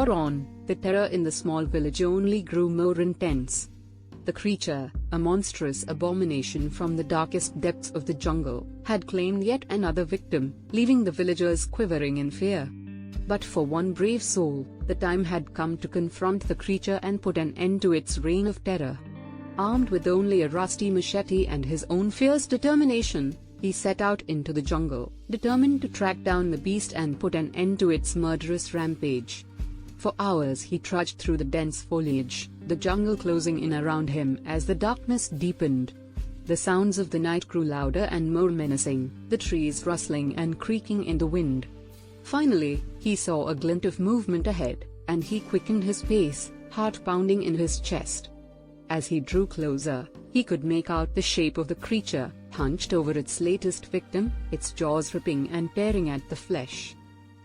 here on, the terror in the small village only grew more intense. The creature, a monstrous abomination from the darkest depths of the jungle, had claimed yet another victim, leaving the villagers quivering in fear. But for one brave soul, the time had come to confront the creature and put an end to its reign of terror. Armed with only a rusty machete and his own fierce determination, he set out into the jungle, determined to track down the beast and put an end to its murderous rampage. For hours he trudged through the dense foliage, the jungle closing in around him as the darkness deepened. The sounds of the night grew louder and more menacing, the trees rustling and creaking in the wind. Finally, he saw a glint of movement ahead, and he quickened his pace, heart pounding in his chest. As he drew closer, he could make out the shape of the creature, hunched over its latest victim, its jaws ripping and tearing at the flesh.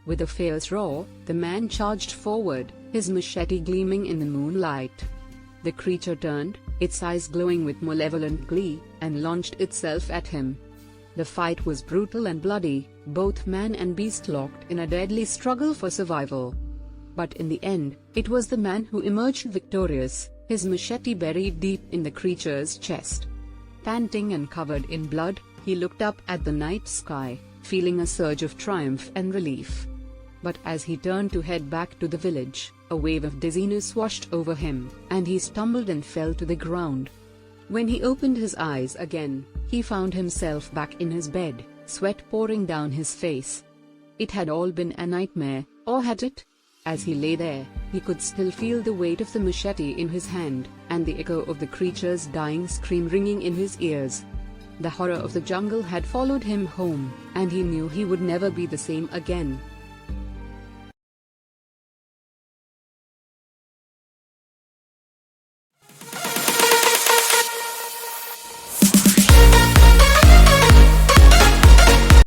With a fierce roar, the man charged forward, his machete gleaming in the moonlight. The creature turned, its eyes glowing with malevolent glee, and launched itself at him. The fight was brutal and bloody, both man and beast locked in a deadly struggle for survival. But in the end, it was the man who emerged victorious, his machete buried deep in the creature's chest. Panting and covered in blood, he looked up at the night sky, feeling a surge of triumph and relief. But as he turned to head back to the village, a wave of dizziness washed over him, and he stumbled and fell to the ground. When he opened his eyes again, he found himself back in his bed, sweat pouring down his face. It had all been a nightmare, or had it? As he lay there, he could still feel the weight of the machete in his hand, and the echo of the creature's dying scream ringing in his ears. The horror of the jungle had followed him home, and he knew he would never be the same again.